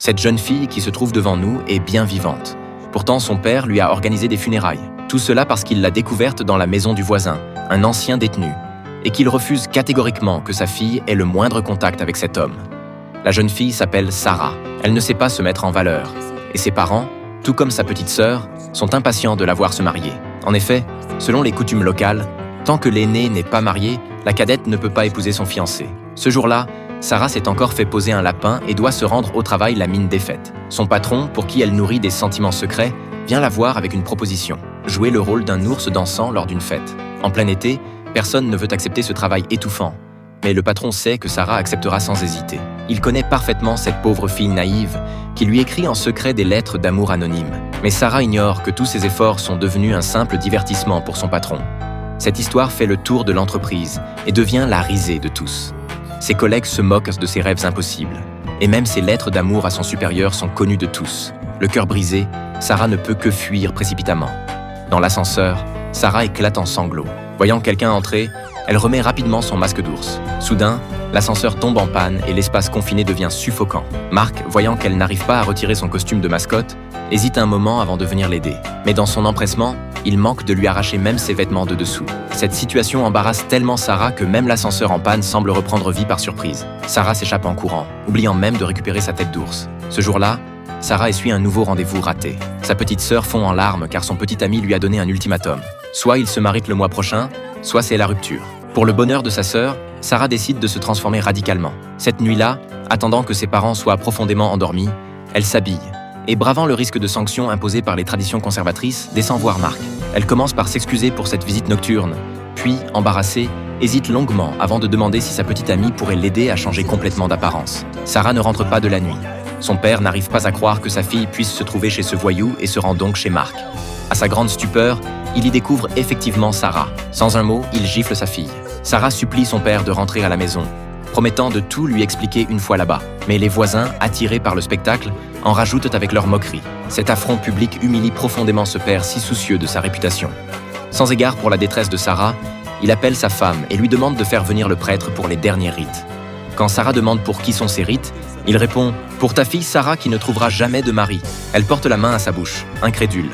Cette jeune fille qui se trouve devant nous est bien vivante. Pourtant, son père lui a organisé des funérailles. Tout cela parce qu'il l'a découverte dans la maison du voisin, un ancien détenu, et qu'il refuse catégoriquement que sa fille ait le moindre contact avec cet homme. La jeune fille s'appelle Sarah. Elle ne sait pas se mettre en valeur. Et ses parents, tout comme sa petite sœur, sont impatients de la voir se marier. En effet, selon les coutumes locales, tant que l'aînée n'est pas mariée, la cadette ne peut pas épouser son fiancé. Ce jour-là, Sarah s'est encore fait poser un lapin et doit se rendre au travail la mine défaite. Son patron, pour qui elle nourrit des sentiments secrets, vient la voir avec une proposition. Jouer le rôle d'un ours dansant lors d'une fête. En plein été, personne ne veut accepter ce travail étouffant. Mais le patron sait que Sarah acceptera sans hésiter. Il connaît parfaitement cette pauvre fille naïve qui lui écrit en secret des lettres d'amour anonymes. Mais Sarah ignore que tous ses efforts sont devenus un simple divertissement pour son patron. Cette histoire fait le tour de l'entreprise et devient la risée de tous. Ses collègues se moquent de ses rêves impossibles. Et même ses lettres d'amour à son supérieur sont connues de tous. Le cœur brisé, Sarah ne peut que fuir précipitamment. Dans l'ascenseur, Sarah éclate en sanglots. Voyant quelqu'un entrer, elle remet rapidement son masque d'ours. Soudain, l'ascenseur tombe en panne et l'espace confiné devient suffocant. Marc, voyant qu'elle n'arrive pas à retirer son costume de mascotte, hésite un moment avant de venir l'aider. Mais dans son empressement, il manque de lui arracher même ses vêtements de dessous. Cette situation embarrasse tellement Sarah que même l'ascenseur en panne semble reprendre vie par surprise. Sarah s'échappe en courant, oubliant même de récupérer sa tête d'ours. Ce jour-là, Sarah essuie un nouveau rendez-vous raté. Sa petite sœur fond en larmes car son petit ami lui a donné un ultimatum. Soit il se marie le mois prochain, soit c'est la rupture. Pour le bonheur de sa sœur, Sarah décide de se transformer radicalement. Cette nuit-là, attendant que ses parents soient profondément endormis, elle s'habille et, bravant le risque de sanctions imposées par les traditions conservatrices, descend voir Marc. Elle commence par s'excuser pour cette visite nocturne, puis, embarrassée, hésite longuement avant de demander si sa petite amie pourrait l'aider à changer complètement d'apparence. Sarah ne rentre pas de la nuit. Son père n'arrive pas à croire que sa fille puisse se trouver chez ce voyou et se rend donc chez Marc. À sa grande stupeur, il y découvre effectivement Sarah. Sans un mot, il gifle sa fille. Sarah supplie son père de rentrer à la maison, promettant de tout lui expliquer une fois là-bas. Mais les voisins, attirés par le spectacle, en rajoutent avec leur moquerie. Cet affront public humilie profondément ce père si soucieux de sa réputation. Sans égard pour la détresse de Sarah, il appelle sa femme et lui demande de faire venir le prêtre pour les derniers rites. Quand Sarah demande pour qui sont ces rites, il répond « Pour ta fille Sarah qui ne trouvera jamais de mari ». Elle porte la main à sa bouche, incrédule.